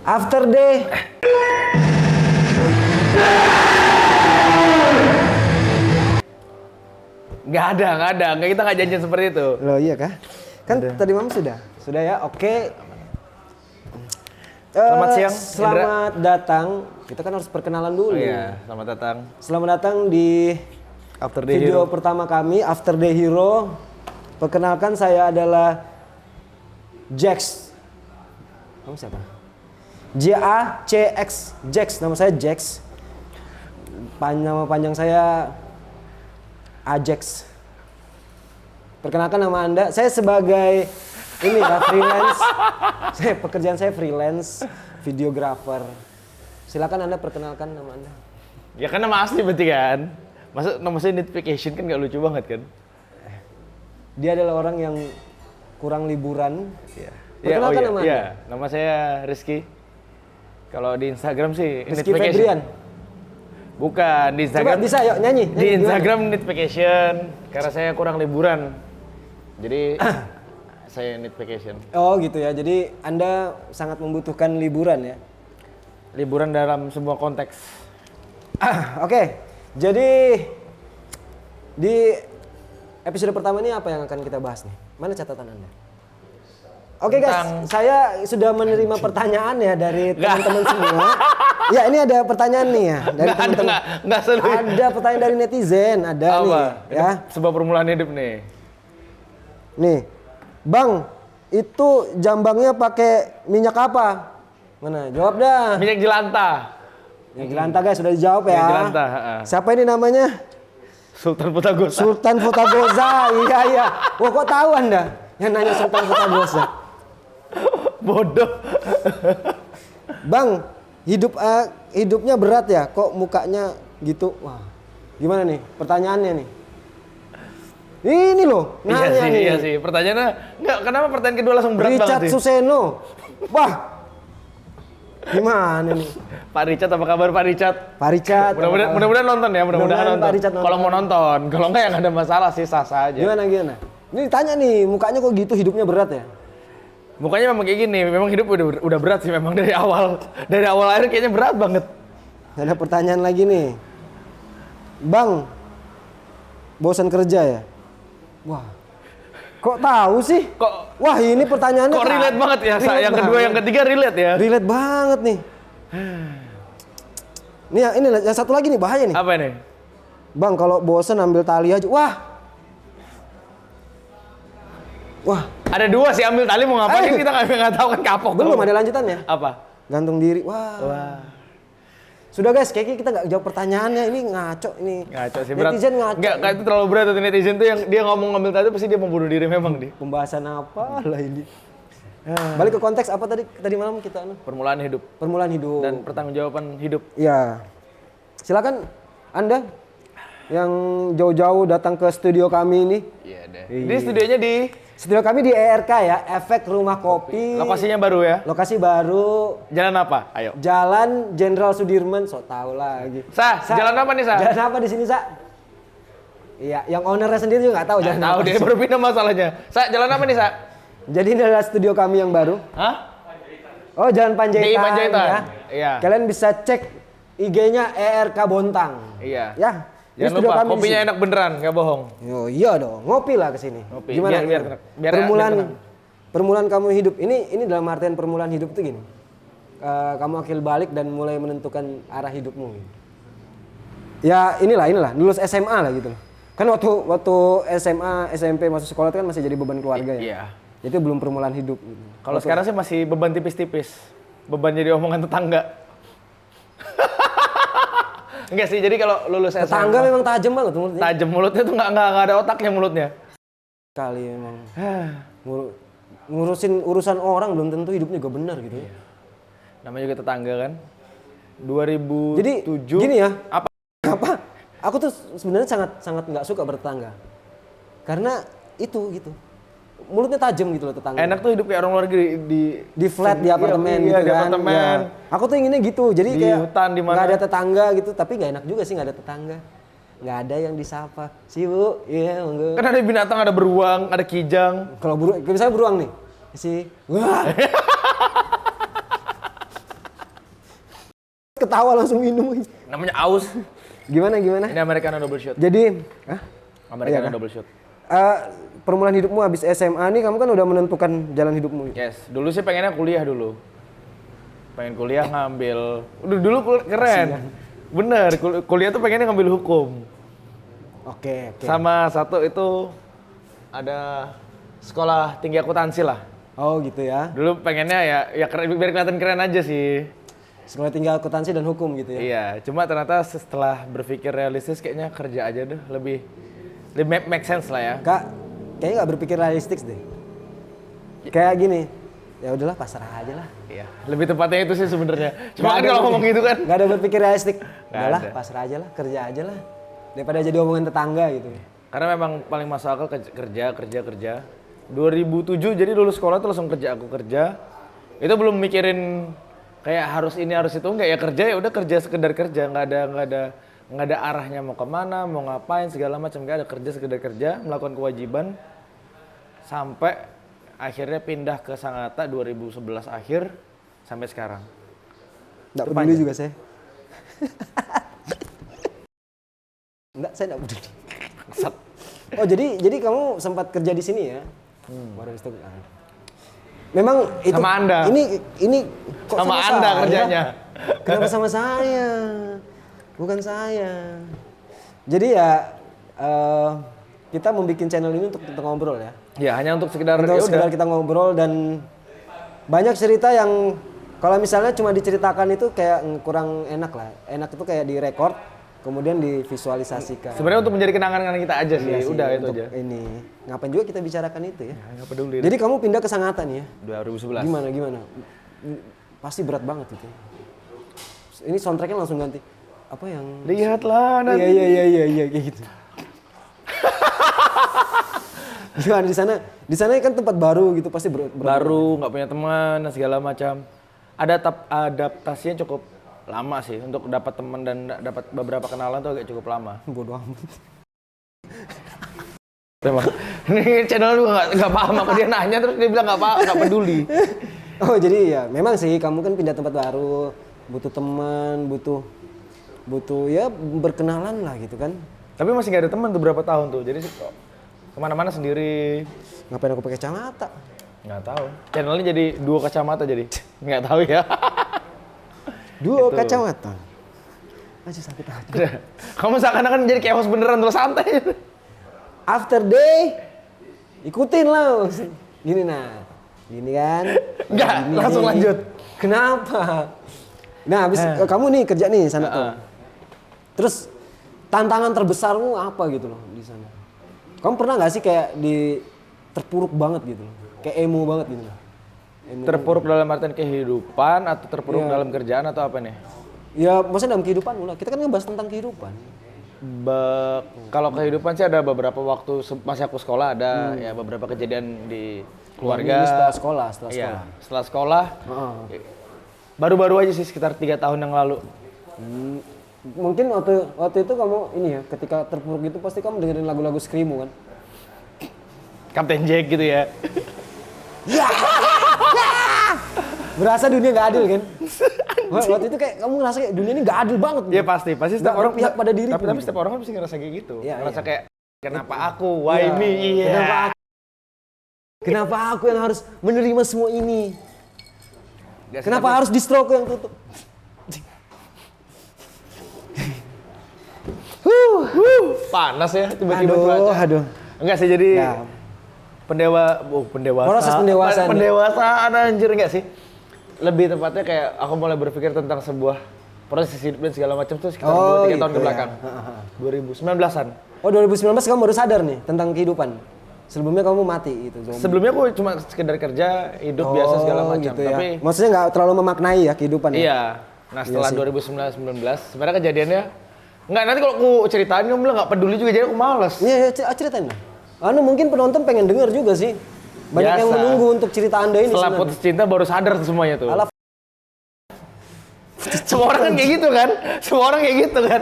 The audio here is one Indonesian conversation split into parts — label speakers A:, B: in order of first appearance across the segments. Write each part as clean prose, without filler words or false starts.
A: After day.
B: Nggak ada. Nggak, kita nggak janjian seperti itu.
A: Loh iya kah? Kan tadi malam sudah ya. Oke.
B: Selamat siang,
A: Selamat datang. Kita kan harus perkenalan dulu.
B: Oh iya, selamat datang.
A: Selamat datang di
B: After Day
A: video
B: Hero.
A: pertama kami, After Day Hero. Perkenalkan, saya adalah Jax. Kamu siapa? JACX. Jax, nama saya Jax. Nama panjang saya Ajax. Perkenalkan nama Anda. Saya sebagai ini ya, freelance. Pekerjaan saya freelance, videographer. Silakan Anda perkenalkan nama Anda.
B: Ya kan nama asli berarti kan? Masa nama saya notification kan nggak lucu banget kan?
A: Dia adalah orang yang kurang liburan.
B: Iya.
A: Perkenalkan nama Anda.
B: Iya, nama saya Rizky. Kalau di Instagram sih
A: Rizky Febrian.
B: Bukan, di Instagram.
A: Coba bisa yuk nyanyi.
B: Di Instagram notification karena saya kurang liburan. Jadi saya notification.
A: Oh gitu ya. Jadi Anda sangat membutuhkan liburan ya.
B: Liburan dalam semua konteks.
A: Oke. Jadi di episode pertama ini apa yang akan kita bahas nih? Mana catatan Anda? Oke guys, saya sudah menerima pertanyaan ya dari teman-teman semua. Ya ini ada pertanyaan nih ya dari teman-teman.
B: Nggak seru.
A: Ada pertanyaan dari netizen, ada
B: Apa?
A: nih ya.
B: Sebuah permulaan hidup nih.
A: Nih, Bang, itu jambangnya pakai minyak apa? Mana? Jawab dah.
B: Minyak jelantah.
A: Minyak jelantah guys, sudah dijawab ya.
B: Minyak jelantah.
A: Siapa ini namanya?
B: Sultan Futagosa.
A: Sultan Futagoza. Iya. Wah, kok tahu Anda yang nanya Sultan Futagoza?
B: Bodoh.
A: Bang, hidupnya berat ya? Kok mukanya gitu? Wah, gimana nih? Pertanyaannya nih. Ini loh, nanya nih.
B: Iya sih. Pertanyaannya, nggak, kenapa pertanyaan kedua langsung berat
A: Richard
B: banget sih?
A: Suseno. Wah, gimana nih?
B: Pak Richard, apa kabar Pak Richard?
A: Pak Richard.
B: Mudah-mudahan nonton ya, mudah-mudahan nonton.
A: Pak Richard nonton.
B: Kalau mau nonton, kalau nggak ya nggak ada masalah sih, sah-sah aja.
A: Gimana? Ini tanya nih, mukanya kok gitu, hidupnya berat ya?
B: Mukanya memang kayak gini, memang hidup udah berat sih memang dari awal. Dari awal akhir kayaknya berat banget.
A: Ada pertanyaan lagi nih. Bang, bosan kerja ya? Wah, kok tahu sih? Wah, ini pertanyaannya
B: Kok relate banget ya? Yang kedua, yang ketiga relate ya?
A: Relate banget nih. Nih, ini yang satu lagi nih, bahaya nih.
B: Apa ini?
A: Bang, kalau bosan ambil tali aja. Wah.
B: Ada dua sih, ambil tali mau ngapain kita nggak tahu kan, kapok.
A: Belum ada lanjutannya.
B: Apa?
A: Gantung diri. Wah. Sudah guys, kayaknya kita nggak jawab pertanyaannya. Ini ngaco ini.
B: Ngaco sih, berat.
A: Netizen ngaco.
B: Nggak, itu terlalu berat tuh netizen tuh, yang dia ngomong ngambil tali pasti dia mau bunuh diri memang nih.
A: Pembahasan apa lah ini? Balik ke konteks apa tadi malam kita
B: Permulaan hidup
A: permulaan hidup
B: dan pertanggungjawaban hidup.
A: Ya. Silakan Anda yang jauh-jauh datang ke studio kami ini.
B: Iya deh. Di studionya di
A: Studio kami di ERK ya, Efek Rumah Kopi.
B: lokasinya baru ya.
A: Lokasi baru.
B: Jalan apa? Ayo.
A: Jalan Jenderal Sudirman, so tau lagi.
B: Jalan apa nih, Sa?
A: Jalan apa di sini, Sa? Iya, yang ownernya sendiri juga nggak tahu jalan
B: Tahu
A: apa.
B: dia baru pindah masalahnya. Jalan apa nih, Sa?
A: Jadi ini adalah studio kami yang baru.
B: Hah?
A: Oh, Jalan Panjaitan.
B: Di Panjaitan.
A: Ya.
B: Iya.
A: Kalian bisa cek IG-nya ERK Bontang.
B: Iya.
A: Ya. Ini
B: Jangan
A: studio
B: lupa,
A: kami di
B: kopinya
A: sini.
B: enak beneran, nggak bohong.
A: Oh, iya dong, ngopi lah ke sini.
B: Ngopi.
A: Gimana?
B: Biar
A: Permulaan kamu hidup. Ini dalam artian permulaan hidup itu gini. Kamu akil balik dan mulai menentukan arah hidupmu. Ya inilah lulus SMA lah gitu. Kan waktu SMA, SMP masuk sekolah itu kan masih jadi beban keluarga ya.
B: Iya.
A: Itu belum permulaan hidup. Gitu.
B: Kalau sekarang sih masih beban tipis-tipis. Beban jadi omongan tetangga. Enggak sih, jadi kalau lulus SMA.
A: Tetangga memang tajam banget mulutnya.
B: Tajam mulutnya tuh nggak ada otaknya mulutnya.
A: Kali memang. Ngurusin urusan orang belum tentu hidupnya juga benar gitu ya.
B: Namanya juga tetangga kan. 2007.
A: Jadi gini ya.
B: Apa?
A: Aku tuh sebenarnya sangat nggak suka bertetangga. Karena itu gitu. Mulutnya tajam gitu loh tetangga.
B: Enak tuh hidup kayak orang luar negeri
A: di flat, di apartemen
B: iya,
A: gitu
B: di
A: kan.
B: apartemen.
A: Ya. Aku tuh inginnya gitu. Jadi
B: Di
A: kayak
B: hutan, di mana.
A: nggak ada tetangga gitu, tapi nggak enak juga sih nggak ada tetangga. Nggak ada yang disapa. Si Bu, iya monggo.
B: Kan ada binatang, ada beruang, ada kijang.
A: Kalau misalnya beruang nih. Si wah. ketawa langsung minum.
B: Namanya aus.
A: Gimana?
B: Ini Americano double shot.
A: Jadi, hah?
B: Americano
A: Iya,
B: double shot.
A: Permulaan hidupmu habis SMA nih, kamu kan udah menentukan jalan hidupmu.
B: Yes, dulu sih pengennya kuliah dulu. Pengen kuliah ngambil, dulu keren. Bener, kuliah tuh pengennya ngambil hukum.
A: Oke.
B: Sama satu itu ada sekolah tinggi akuntansi lah.
A: Oh gitu ya.
B: Dulu pengennya ya keren, biar kelihatan keren aja sih.
A: Sekolah tinggi akuntansi dan hukum gitu ya.
B: Iya, cuma ternyata setelah berpikir realistis kayaknya kerja aja deh, lebih make sense lah ya.
A: Kak, kayaknya nggak berpikir realistis deh. Kayak gini, ya udahlah pasrah aja lah.
B: Iya, lebih tepatnya itu sih sebenarnya. Cuma kan kalau ngomong gitu kan.
A: Nggak ada berpikir realistis.
B: Nggak
A: Udahlah
B: ada.
A: pasrah aja lah, kerja aja lah. Daripada jadi omongan tetangga gitu.
B: Karena memang paling masuk akal kerja. 2007 jadi lulus sekolah tuh langsung kerja, aku kerja. Itu belum mikirin kayak harus ini harus itu, enggak ya kerja, ya udah kerja sekedar kerja, nggak ada arahnya mau kemana, mau ngapain segala macam, nggak ada, kerja sekedar kerja, melakukan kewajiban sampai akhirnya pindah ke Sangatta 2011 akhir sampai sekarang.
A: Nggak
B: Itu
A: peduli
B: panjang.
A: juga saya. Enggak, saya nggak peduli. Oh jadi kamu sempat kerja di sini ya? Baru itu. Memang itu.
B: Sama Anda.
A: Ini kok
B: Sama Anda
A: saya?
B: kerjanya.
A: Kenapa sama saya? Bukan saya. Jadi ya kita membuat channel ini untuk kita ngobrol ya.
B: Ya hanya untuk sekedar
A: Untuk
B: ya
A: sekedar
B: udah.
A: kita ngobrol dan banyak cerita yang kalau misalnya cuma diceritakan itu kayak kurang enak lah. Enak itu kayak direkord kemudian divisualisasikan.
B: Sebenarnya untuk menjadi kenangan kita aja sih,
A: Iya sih,
B: udah itu
A: untuk
B: aja.
A: Ini ngapain juga kita bicarakan itu ya.
B: Nggak peduli.
A: Jadi kamu pindah ke Sangatta nih ya?
B: 2011.
A: Gimana? Pasti berat banget itu. Ini soundtracknya langsung ganti. Apa yang?
B: Lihatlah nanti.
A: Iya kayak gitu. Gimana di sana? Di sana kan tempat baru gitu pasti berat.
B: Baru, nggak punya teman dan segala macam. Adaptasinya cukup lama sih untuk dapat teman dan dapat beberapa kenalan tuh agak cukup lama.
A: Bodoh amat.
B: Emang ini channel lu nggak paham apa dia nanya terus dia bilang nggak peduli.
A: Oh jadi ya memang sih kamu kan pindah tempat baru, butuh teman, butuh ya berkenalan lah gitu kan.
B: Tapi masih nggak ada teman tuh berapa tahun tuh. Jadi kemana-mana sendiri.
A: Ngapain aku pakai kacamata?
B: Nggak tahu. Channelnya jadi duo kacamata jadi. Nggak tahu ya.
A: Duo
B: Gitu.
A: kacamata. Aja sakit hati.
B: Kamu seakan-akan jadi kayak host beneran terus santai.
A: After day, ikutin lah. Gini nah, gini kan?
B: Nggak,
A: Gini,
B: langsung
A: gini.
B: lanjut.
A: Kenapa? Nah, habis kamu nih kerja nih sana tuh. Terus tantangan terbesarmu apa gitu loh di sana? Kamu pernah nggak sih kayak terpuruk banget gitu loh? Kayak emo banget gitu loh?
B: Terpuruk dalam artian kehidupan atau terpuruk
A: Iya.
B: dalam kerjaan atau apa nih?
A: Ya, maksudnya dalam kehidupan lah. Kita kan ngebahas tentang kehidupan.
B: Kalau kehidupan sih ada beberapa waktu masih aku sekolah ada ya beberapa kejadian di keluarga.
A: Ini setelah sekolah.
B: Iya, setelah sekolah. Baru-baru aja sih sekitar 3 tahun yang lalu.
A: Mungkin waktu itu kamu ini ya, ketika terpuruk itu pasti kamu dengerin lagu-lagu Screamo kan?
B: Kapten Jack gitu ya.
A: Berasa dunia nggak adil kan? Waktu itu kayak kamu ngerasa kayak dunia ini nggak adil banget.
B: Ya pasti setiap
A: Nggak
B: orang
A: berpihak pada diriku
B: Tapi
A: gitu.
B: setiap orang kan pasti ngerasa kayak gitu.
A: Iya,
B: Ngerasa
A: iya.
B: kayak kenapa aku? Why me? Iya.
A: Kenapa aku yang harus menerima semua ini?
B: Nggak sih,
A: Kenapa
B: tapi-
A: harus distro yang tutup?
B: panas ya tiba-tiba cuaca.
A: Aduh.
B: Enggak sih jadi
A: Ya.
B: pendewasa.
A: Proses pendewasaan.
B: Pendewasaan anjir enggak sih? Lebih tepatnya kayak aku mulai berpikir tentang sebuah proses hidup dan segala macam tuh sekitar 2-3 tahun
A: gitu
B: ke
A: ya.
B: belakang. 2019-an.
A: Oh 2019 kamu baru sadar nih tentang kehidupan. Sebelumnya kamu mati gitu. Zombie.
B: Sebelumnya aku cuma sekedar kerja, hidup biasa segala macam.
A: Gitu ya.
B: Tapi
A: Maksudnya nggak terlalu memaknai ya kehidupan ya?
B: iya. Nah setelah 2019 sebenarnya kejadiannya enggak, nanti kalau aku ceritain kamu bilang nggak peduli juga jadi aku males.
A: Iya, ceritain lah. Mungkin penonton pengen denger juga sih. Banyak yang
B: Biasa.
A: menunggu untuk cerita Anda ini
B: Setelah
A: sebenarnya.
B: putus cinta baru sadar tuh semuanya tuh.
A: Alah,
B: Semua orang kan kayak gitu kan? Semua orang kayak gitu kan?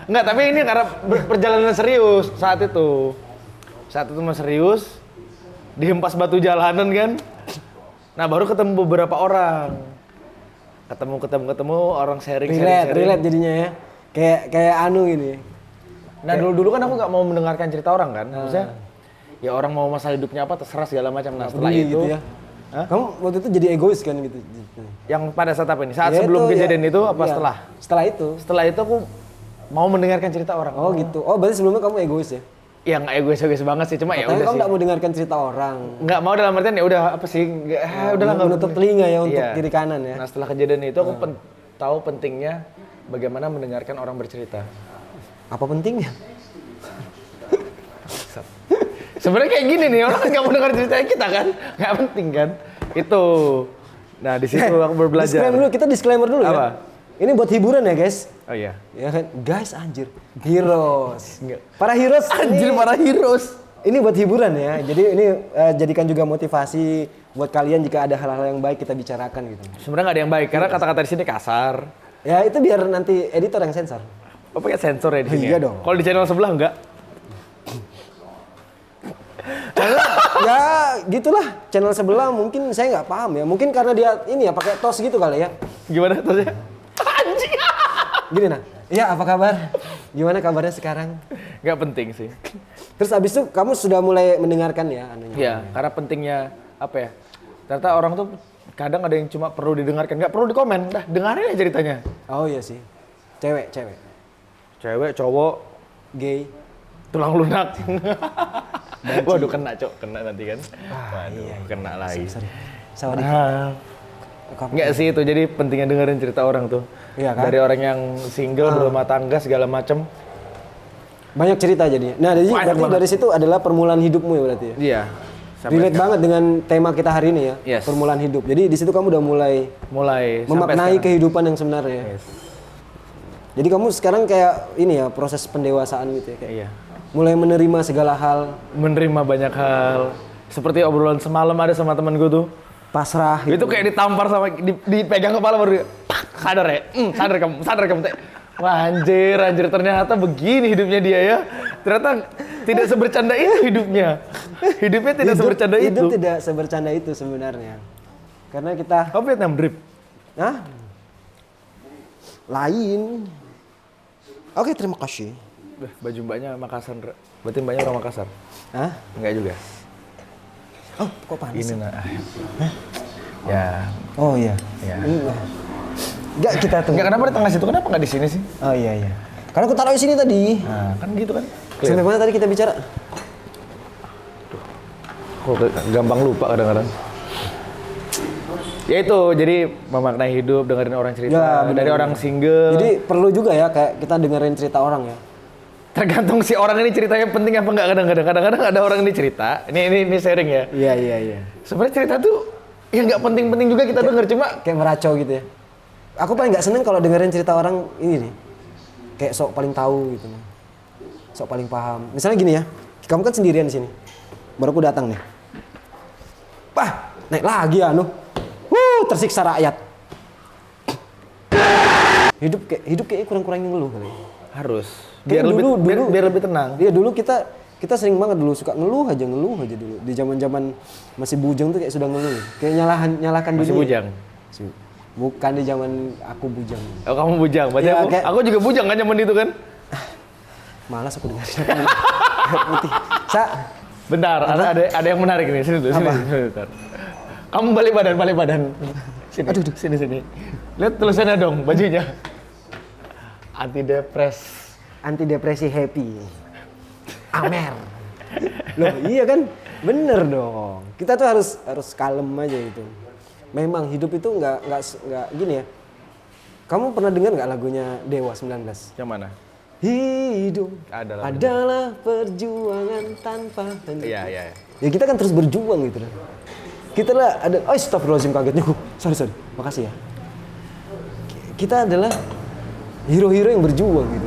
B: Enggak, tapi ini karena perjalanan serius saat itu. Saat itu masih serius, dihempas batu jalanan kan. Nah baru ketemu beberapa orang. ketemu orang sharing.
A: Relate jadinya ya. Kayak anu gini.
B: Nah dulu kan aku nggak mau mendengarkan cerita orang kan, maksudnya ya orang mau masalah hidupnya apa terserah segala macam. Nah setelah itu,
A: gitu ya. Kamu waktu itu jadi egois kan gitu.
B: yang pada saat apa ini? Saat
A: Ya
B: sebelum
A: itu,
B: kejadian
A: ya.
B: itu apa
A: Iya.
B: setelah?
A: Setelah itu
B: aku mau mendengarkan cerita orang.
A: Oh gitu. Oh berarti sebelumnya kamu egois ya?
B: Ya nggak egois banget sih, cuma ya
A: Katanya
B: udah
A: kamu
B: sih.
A: nggak mau dengarkan cerita orang.
B: Nggak mau dalam artian ya udah apa sih? Udahlah nggak
A: Menutup telinga ya untuk
B: Iya.
A: kiri kanan ya.
B: Nah setelah kejadian itu aku tahu pentingnya bagaimana mendengarkan orang bercerita.
A: Apa pentingnya?
B: Sebenarnya kayak gini nih, orang nggak mau dengar cerita kita kan, nggak penting kan? Itu. Nah di situ aku berbelajar.
A: Disclaimer dulu
B: Apa?
A: ya. Ini buat hiburan ya guys.
B: Oh iya.
A: Ya kan, guys anjir. Heroes.
B: Enggak.
A: Para heroes.
B: Anjir para heroes.
A: Ini buat hiburan ya. Jadi ini jadikan juga motivasi buat kalian jika ada hal-hal yang baik kita bicarakan gitu.
B: Sebenarnya nggak ada yang baik karena kata-kata di sini kasar.
A: Ya itu biar nanti editor yang sensor.
B: Oh pakai sensor ya di sini.
A: Iya
B: ya?
A: dong.
B: Kalau di channel sebelah enggak?
A: Ya gitulah, channel sebelah mungkin saya nggak paham ya. Mungkin karena dia ini ya pakai tos gitu kali ya.
B: Gimana tosnya? Anjing.
A: Gini nah. Iya, apa kabar? Gimana kabarnya sekarang?
B: Nggak penting sih.
A: Terus abis itu kamu sudah mulai mendengarkan ya anunya.
B: Iya, karena pentingnya apa ya? Ternyata orang tuh kadang ada yang cuma perlu didengarkan, nggak perlu dikomen. Dah dengarin aja ceritanya.
A: Oh iya sih. Cewek.
B: Cewek, cowok,
A: Gay.
B: tulang lunak. Waduh kena cok, kena nanti kan. Waduh,
A: iya.
B: kena lagi.
A: Sorry.
B: Enggak sih itu, jadi pentingnya dengerin cerita orang tuh.
A: Iya kan?
B: Dari orang yang single, berumah tangga segala macem.
A: Banyak cerita jadinya. Nah, jadi
B: Banyak
A: berarti
B: banget.
A: dari situ adalah permulaan hidupmu ya berarti ya.
B: Iya.
A: Relate banget dengan tema kita hari ini ya.
B: Yes.
A: Permulaan hidup. Jadi di situ kamu udah mulai
B: Mulai sampai
A: memaknai
B: sekarang.
A: kehidupan yang sebenarnya.
B: Yes.
A: Jadi kamu sekarang kayak ini ya, proses pendewasaan gitu ya kayak.
B: Iya.
A: Mulai menerima segala hal,
B: Menerima banyak hal. Seperti obrolan semalam ada sama temen gue tuh.
A: pasrah gitu.
B: Itu kayak ditampar sama dipegang kepala baru pak, sadar ya. Sadar kamu teh. Wah anjir ternyata begini hidupnya dia ya. Ternyata tidak sebercanda itu hidupnya. Hidupnya tidak sebercanda itu.
A: Hidup tidak sebercanda itu sebenarnya. Karena kita
B: Kamu Vietnam drip?
A: Hah? Lain. Oke, terima kasih.
B: Baju mbaknya Makassar. Berarti mbaknya orang Makassar?
A: Hah?
B: Enggak juga.
A: Oh, kok panas?
B: Ini nah. Ya.
A: Oh iya.
B: Ya.
A: Enggak kita tunggu.
B: Enggak kenapa di tengah situ? Kenapa enggak di sini sih?
A: Oh iya. Karena aku taruh di sini tadi.
B: Nah, kan gitu kan.
A: Sampai mana tadi kita bicara?
B: Kok gampang lupa kadang-kadang. Ya itu, jadi memaknai hidup, dengerin orang cerita.
A: Ya, benar,
B: dari orang single.
A: Jadi perlu juga ya kayak kita dengerin cerita orang ya.
B: Tergantung si orang ini ceritanya penting apa enggak kadang-kadang. Kadang-kadang ada orang ini cerita. Ini sharing ya.
A: Iya.
B: Sebenarnya cerita tuh ya nggak penting-penting juga kita denger, cuma
A: Kayak meracau gitu ya. Aku paling nggak seneng kalau dengerin cerita orang ini nih. Kayak sok paling tahu gitu. Sok paling paham. Misalnya gini ya. Kamu kan sendirian di sini. Baru aku datang nih. Wah, naik lagi anu. Tersiksa rakyat. Hidup kayak kurang-kurangin ngeluh kali.
B: harus
A: Kayak
B: biar lebih tenang.
A: Iya dulu kita sering banget dulu suka ngeluh aja dulu. Di zaman-zaman masih bujang tuh kayak sudah ngeluh. Kayak nyalahkan
B: Masih
A: dunia.
B: bujang.
A: Bukan di zaman aku bujang.
B: Oh kamu bujang, berarti
A: Iya,
B: aku juga bujang kan zaman itu kan?
A: Malas aku dengerin. Putih.
B: Bentar, ada yang menarik nih, sini tuh, sini, bentar. Kamu balik badan. Sini,
A: Aduh.
B: sini. Lihat tulisannya dong, bajunya.
A: Antidepresi happy. Amer. Loh iya kan? Bener dong. Kita tuh harus kalem aja gitu. Memang hidup itu nggak gini ya. Kamu pernah dengar nggak lagunya Dewa 19?
B: Yang mana?
A: Hidup adalah perjuangan tanpa henti.
B: Iya.
A: Ya kita kan terus berjuang gitu kan. Kita lah ada, astagfirullahaladzim kagetnya. Sorry. Makasih ya. Kita adalah hero-hero yang berjuang gitu.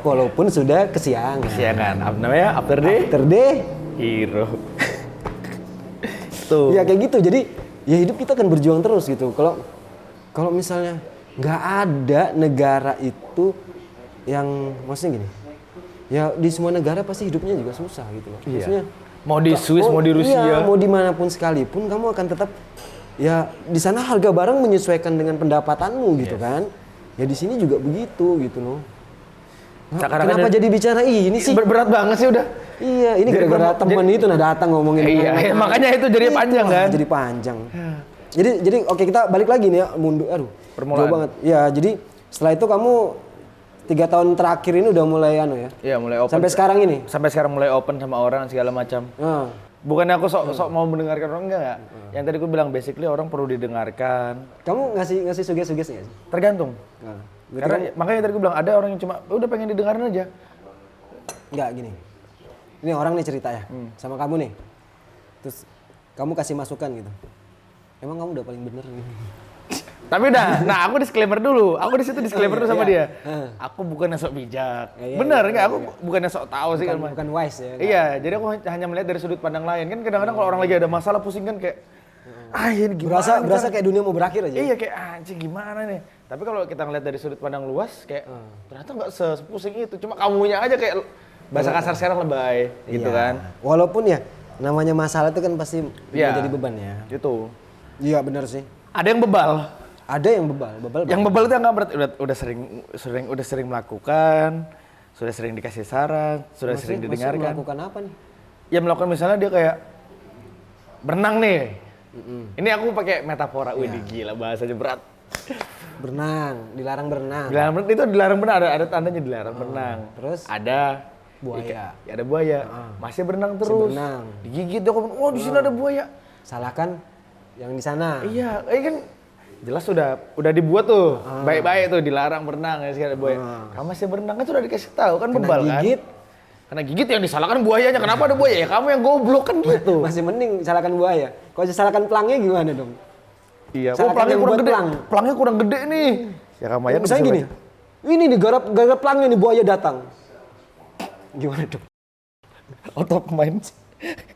A: Walaupun sudah kesiangan.
B: Kesiangan, namanya After Day
A: Terde.
B: Hero. Tuh.
A: Ya kayak gitu. Jadi ya hidup kita kan berjuang terus gitu. Kalau misalnya nggak ada negara itu yang maksudnya gini. Ya di semua negara pasti hidupnya juga susah gitu loh.
B: Iya.
A: Maksudnya
B: Mau di Swiss, mau di Rusia.
A: Iya, mau dimanapun sekalipun kamu akan tetap ya di sana harga barang menyesuaikan dengan pendapatanmu gitu kan. Ya di sini juga begitu gitu loh. Kenapa jadi bicara ini sih?
B: Berat banget sih udah.
A: Iya, ini
B: Jadi
A: gara-gara temen itu datang ngomongin.
B: Iya, makanya itu jadi panjang kan.
A: Jadi panjang. Jadi oke, kita balik lagi nih ya, mundur. Aduh,
B: Permulaan.
A: jauh banget. Ya, jadi setelah itu kamu 3 tahun terakhir ini udah mulai ya?
B: Iya, mulai open.
A: Sampai sekarang ini?
B: Sampai sekarang mulai open sama orang segala macam. Bukannya aku sok mau mendengarkan orang enggak. Yang tadi aku bilang basically orang perlu didengarkan.
A: Kamu ngasih suges-suges nggak sih?
B: Tergantung.
A: Nah,
B: Karena makanya tadi aku bilang ada orang yang cuma udah pengen didengarin aja.
A: Enggak gini. Ini orang nih cerita ya sama kamu nih. Terus kamu kasih masukan gitu. Emang kamu udah paling bener nih.
B: Tapi udah, nah aku disclaimer dulu. Aku di situ disclaimer dulu sama dia. Aku bukan sok bijak. Bener enggak? Aku bukannya sok tahu sih kan.
A: Bukan wise ya.
B: Iya, jadi aku hanya melihat dari sudut pandang lain. Kan kadang-kadang kalau orang lagi ada masalah pusing kan kayak ini gimana?
A: Berasa kayak dunia mau berakhir aja.
B: Iya, kayak anjing gimana nih. Tapi kalau kita ngeliat dari sudut pandang luas kayak ternyata nggak sepusing itu. Cuma kamunya aja kayak bahasa kasar sekarang lebay gitu kan.
A: Walaupun ya namanya masalah itu kan pasti menjadi beban ya.
B: Gitu.
A: Iya benar sih.
B: Ada yang bebal.
A: Ada yang bebal.
B: Yang bebal itu yang nggak berat. Udah sering melakukan, sudah sering dikasih saran, sudah sering didengarkan.
A: Melakukan apa nih?
B: Ya melakukan misalnya dia kayak berenang nih. Ini aku pakai metafora. Wih, gila bahasanya berat.
A: Berenang, dilarang berenang.
B: Itu dilarang berenang, ada tandanya dilarang berenang.
A: Terus?
B: Ada
A: buaya.
B: Ada buaya. Masih berenang terus.
A: Berenang.
B: Digigit dia komen, "Oh, di sini ada buaya."
A: Salahkan yang di sana.
B: Iya, kan jelas udah dibuat tuh. Baik-baik tuh dilarang berenang ya sekali buaya. Kamu masih berenang kan sudah dikasih tahu kan bebal kan.
A: Gigit.
B: Karena gigit yang disalahkan buayanya. Kenapa ada buaya? Ya kamu yang goblok kan gitu.
A: Masih mending salahkan buaya. Kalau salahkan pelangnya gimana dong?
B: Iya,
A: Salahkan yang
B: kurang
A: buat
B: gede.
A: pelang.
B: Pelangnya kurang gede nih. Ya kamu aja
A: Misalnya gini. Ini nih garap pelangnya nih buaya datang. Gimana dong?
B: Otot main.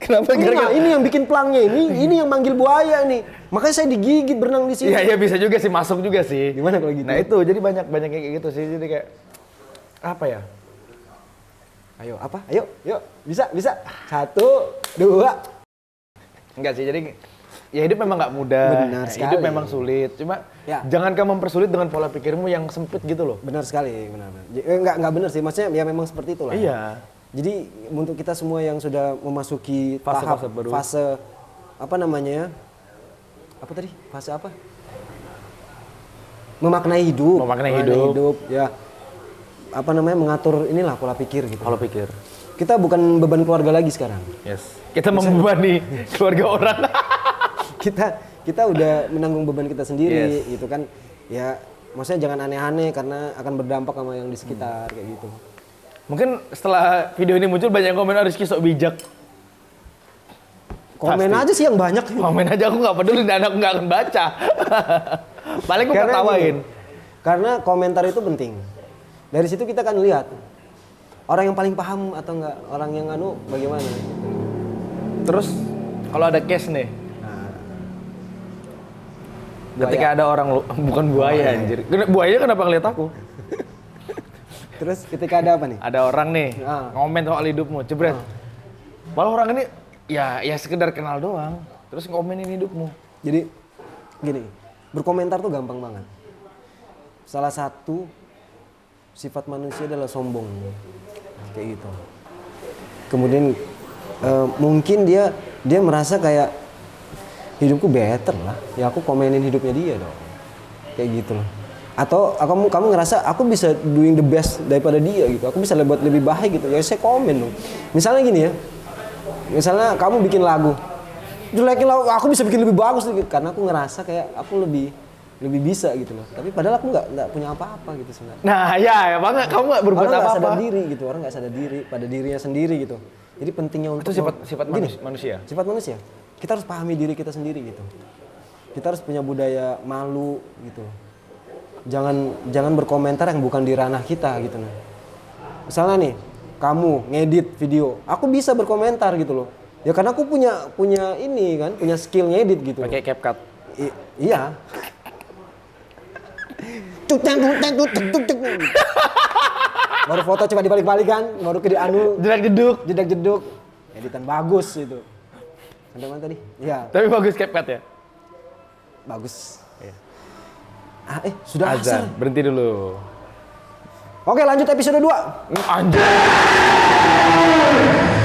B: Kenapa
A: Nah, ini yang bikin pelangnya ini yang manggil buaya nih. Makanya saya digigit berenang di sini.
B: Iya bisa juga sih, masuk juga sih.
A: Gimana kalau gitu?
B: Nah itu, jadi banyak kayak gitu sih. Jadi kayak apa ya?
A: Ayo, apa? Ayo, yuk. Bisa. 1, 2.
B: Enggak sih, jadi ya hidup memang nggak mudah.
A: Benar sekali.
B: Hidup memang sulit. Cuma jangan kamu mempersulit dengan pola pikirmu yang sempit gitu loh.
A: Benar sekali, benar. Enggak benar sih, maksudnya ya memang seperti itulah.
B: Iya.
A: Jadi untuk kita semua yang sudah memasuki fase apa namanya? Apa tadi? Fase apa? Memaknai hidup.
B: Memaknai hidup.
A: Ya. Apa namanya? Mengatur inilah pola pikir gitu.
B: Pola pikir.
A: Kita bukan beban keluarga lagi sekarang.
B: Yes. Kita membebani keluarga orang.
A: kita udah menanggung beban kita sendiri gitu kan. Ya, maksudnya jangan aneh-aneh karena akan berdampak sama yang di sekitar kayak gitu.
B: Mungkin setelah video ini muncul banyak komen Rizky sok bijak.
A: Komen aja sih yang banyak.
B: Komen aja, aku nggak peduli dan aku nggak akan baca. Paling gue ketawain.
A: Karena komentar itu penting. Dari situ kita kan lihat orang yang paling paham atau enggak, orang yang bagaimana.
B: Terus kalau ada case nih. Ketika ada orang bukan buaya anjir. Buaya kenapa ngeliat aku?
A: Terus ketika ada apa nih?
B: Ada orang nih ngomen soal hidupmu, jebret. Malah orang ini ya sekedar kenal doang, terus ngomenin hidupmu.
A: Jadi gini, berkomentar tuh gampang banget. Salah satu sifat manusia adalah sombong, kayak gitu. Kemudian mungkin dia merasa kayak hidupku better lah, ya aku komenin hidupnya dia dong, kayak gitu loh. Atau kamu ngerasa aku bisa doing the best daripada dia gitu, aku bisa buat lebih baik gitu, ya saya komen dong. Misalnya gini ya, misalnya kamu bikin lagu, jelekin lagu, aku bisa bikin lebih bagus gitu, karena aku ngerasa kayak aku lebih bisa gitu loh. Tapi padahal aku nggak punya apa-apa gitu sebenarnya.
B: Nah ya banget, kamu nggak berbuat
A: apa-apa. Orang nggak sadar diri gitu, orang nggak sadar diri pada dirinya sendiri gitu. Jadi pentingnya untuk
B: itu sifat manusia.
A: Sifat manusia. Kita harus pahami diri kita sendiri gitu. Kita harus punya budaya malu gitu. Jangan berkomentar yang bukan di ranah kita gitu nah. Misalnya nih, kamu ngedit video, aku bisa berkomentar gitu loh. Ya karena aku punya ini kan, punya skill ngedit gitu.
B: Pakai CapCut.
A: Iya. Baru foto coba dibalik-balik kan, baru ke jedak-jeduk. Editan bagus itu. Sampai mana tadi? Iya.
B: Tapi bagus CapCut ya?
A: Bagus.
B: Iya.
A: Sudah asar.
B: Azan, berhenti dulu.
A: Oke, lanjut episode 2.
B: Anjir.